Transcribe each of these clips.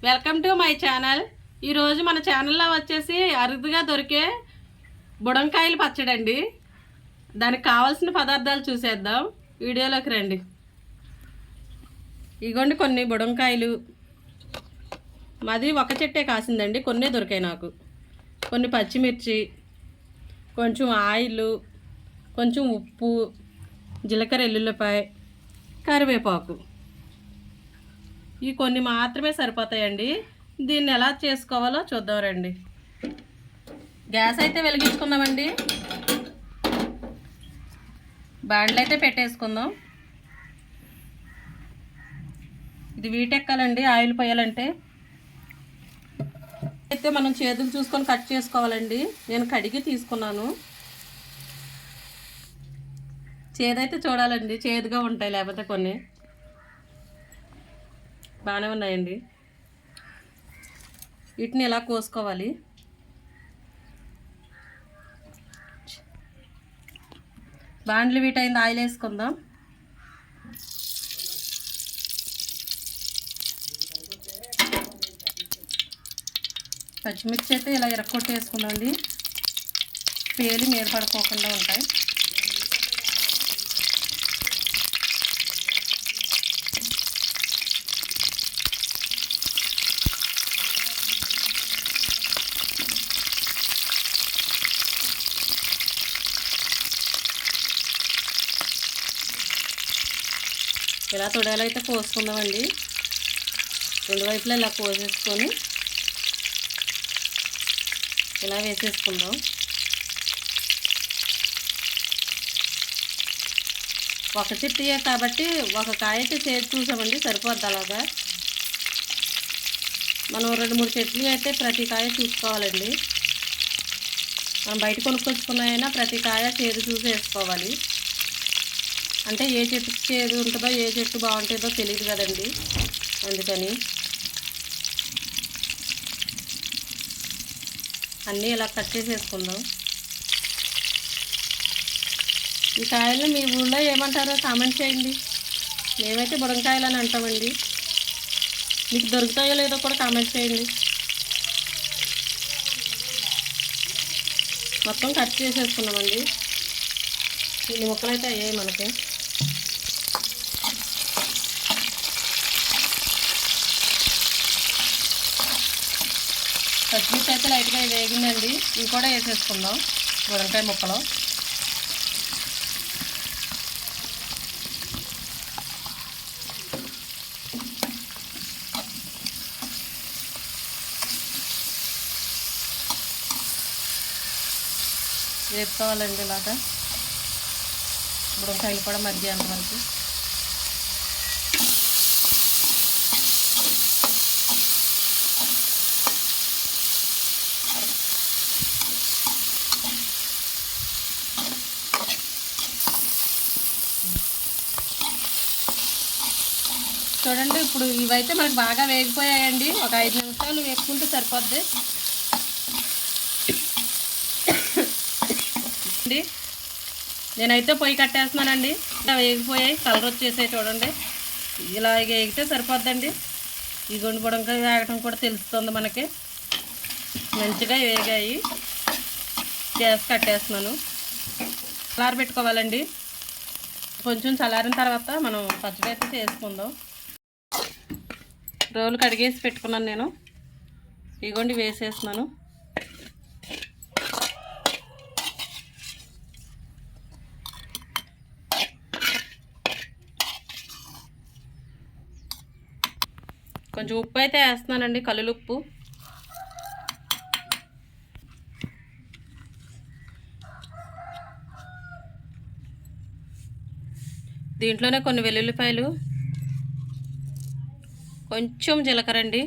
Welcome to my channel. ఈరోజు మన ఛానల్లో వచ్చేసి అరుదుగా దొరికే బుడంకాయలు పచ్చడి అండి. దానికి కావాల్సిన పదార్థాలు చూసేద్దాం. వీడియోలోకి రండి. ఇగోండి కొన్ని బుడంకాయలు. మాది ఒక చెట్టే కాసిందండి, కొన్నే దొరికాయి నాకు. కొన్ని పచ్చిమిర్చి, కొంచెం ఆయిల్, కొంచెం ఉప్పు, జీలకర్ర, ఎల్లుల్లిపాయ, కరివేపాకు. ఈ కొన్ని మాత్రమే సరిపోతాయండి. దీన్ని ఎలా చేసుకోవాలో చూద్దాం రండి. గ్యాస్ అయితే వెలిగించుకుందామండి. బాండ్లు అయితే పెట్టేసుకుందాం. ఇది వీటెక్కాలండి ఆయిల్ పోయాలంటే. అయితే మనం చేతులు చూసుకొని కట్ చేసుకోవాలండి. నేను కడిగి తీసుకున్నాను. చేదైతే చూడాలండి, చేదుగా ఉంటాయి లేకపోతే కొన్ని. బాగానే ఉన్నాయండి. వీటిని ఇలా కోసుకోవాలి. బాండ్లు వీటైంది, ఆయిల్ వేసుకుందాం. పచ్చిమిర్చి అయితే ఇలా ఎరక్కొట్టి వేసుకుందామండి. పేలి మీద పడుకోకుండా ఉంటాయి. ఇలా తొడలైతే కోసుకుందామండి. రెండు వైపులా ఇలా కోసేసుకొని ఇలా వేసేసుకుందాం. ఒక చెట్టుయే కాబట్టి ఒక కాయకి చేసి చూసామండి, సరిపోద్ది. అలాగా మనం 2-3 చెట్లు అయితే ప్రతి కాయ చూసుకోవాలండి. మనం బయట కొనుక్కొచ్చుకున్నాయైనా ప్రతి కాయ చేదు చూసి వేసుకోవాలి. అంటే ఏ చెట్టుకి చేదు ఉంటుందో, ఏ చెట్టు బాగుంటుందో తెలియదు కదండి. అందుకని అన్నీ ఇలా కట్ చేసేసుకుందాం. ఈ కాయలు మీ ఊళ్ళో ఏమంటారో కామెంట్ చేయండి. మేమైతే బుడంకాయలు అని అంటామండి. మీకు దొరుకుతాయో లేదో కూడా కామెంట్ చేయండి. మొత్తం కట్ చేసేసుకున్నామండి. ఇన్ని ముక్కలైతే అయ్యాయి మనకి. పచ్చిమిర్చి అయితే లైట్గా వేగిందండి. ఇవి కూడా వేసేసుకుందాం బుడంకాయ ముక్కలు. వేసుకోవాలండి ఇలాగా. బుడంకాయలు కూడా మధ్యాహ్నం వరకు. చూడండి, ఇప్పుడు ఇవైతే మనకు బాగా వేగిపోయాయండి. ఒక 5 నిమిషాలు వేసుకుంటే సరిపోద్ది. నేనైతే పొయ్యి కట్టేస్తున్నానండి. ఇలా వేగిపోయాయి, కలర్ వచ్చేసాయి చూడండి. ఇలా వేగితే సరిపోద్దండి. ఈ గుండు బుడంకాయ వేగటం కూడా తెలుస్తుంది మనకి. మంచిగా వేగాయి. గ్యాస్ కట్టేస్తున్నాను. చల్లారబెట్టుకోవాలండి. కొంచెం చల్లారిన తర్వాత మనం పచ్చడి అయితే చేసుకుందాం. రోలు కడిగేసి పెట్టుకున్నాను నేను. ఇగోండి వేసేస్తున్నాను. కొంచెం ఉప్పు అయితే వేస్తున్నానండి, కల్లుప్పు. దీంట్లోనే కొన్ని వెల్లుల్లిపాయలు, కొంచెం జీలకర్ర అండి,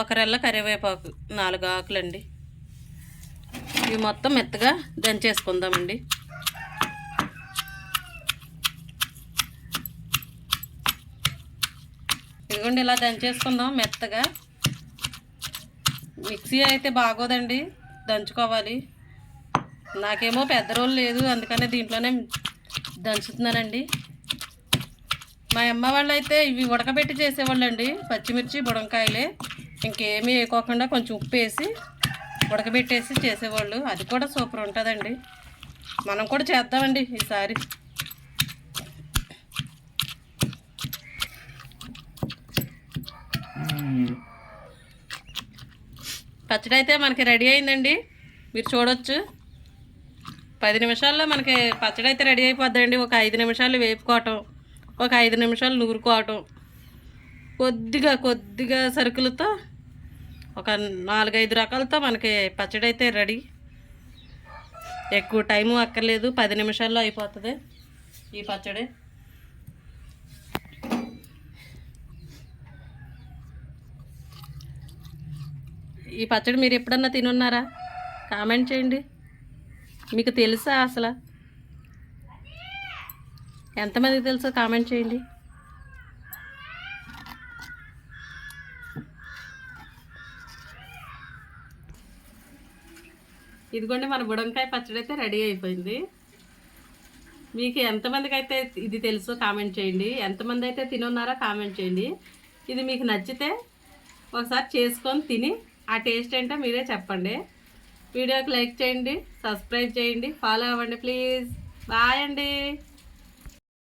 ఒక రెల్ల కరివేపాకు, 4 ఆకులండి. ఇవి మొత్తం మెత్తగా దంచేసుకుందామండి. ఇదిగోండి ఇలా దంచేసుకుందాం మెత్తగా. మిక్సీ అయితే బాగోదండి, దంచుకోవాలి. నాకేమో పెద్ద రోలు లేదు, అందుకనే దీంట్లోనే దంచుతున్నానండి. మా అమ్మ వాళ్ళు అయితే ఇవి ఉడకబెట్టి చేసేవాళ్ళండి, పచ్చిమిర్చి బుడంకాయలే, ఇంకేమీ వేయకోకుండా కొంచెం ఉప్పు వేసి ఉడకబెట్టేసి చేసేవాళ్ళు. అది కూడా సూపర్ ఉంటుందండి. మనం కూడా చేద్దామండి ఈసారి. పచ్చడి అయితే మనకి రెడీ అయిందండి, మీరు చూడొచ్చు. 10 నిమిషాల్లో మనకి పచ్చడి అయితే రెడీ అయిపోద్దండి. ఒక 5 నిమిషాలు వేపుకోవటం, ఒక 5 నిమిషాలు నూరుకోవటం, కొద్దిగా సరుకులతో ఒక 4-5 రకాలతో మనకి పచ్చడి అయితే రెడీ. ఎక్కువ టైము అక్కర్లేదు, 10 నిమిషాల్లో అయిపోతుంది ఈ పచ్చడి. ఈ పచ్చడి మీరు ఎప్పుడన్నా తినున్నారా? కామెంట్ చేయండి. మీకు తెలుసా అసలు? ఎంతమందికి తెలుసో కామెంట్ చేయండి. ఇదిగోండి, మన బుడంకాయ పచ్చడి అయితే రెడీ అయిపోయింది. మీకు ఎంతమందికి అయితే ఇది తెలుసో కామెంట్ చేయండి. ఎంతమంది అయితే తినున్నారో కామెంట్ చేయండి. ఇది మీకు నచ్చితే ఒకసారి చేసుకొని తిని ఆ టేస్ట్ ఏంటో మీరే చెప్పండి. వీడియోకి లైక్ చేయండి, సబ్స్క్రైబ్ చేయండి, ఫాలో అవ్వండి ప్లీజ్. బాయ్ అండి.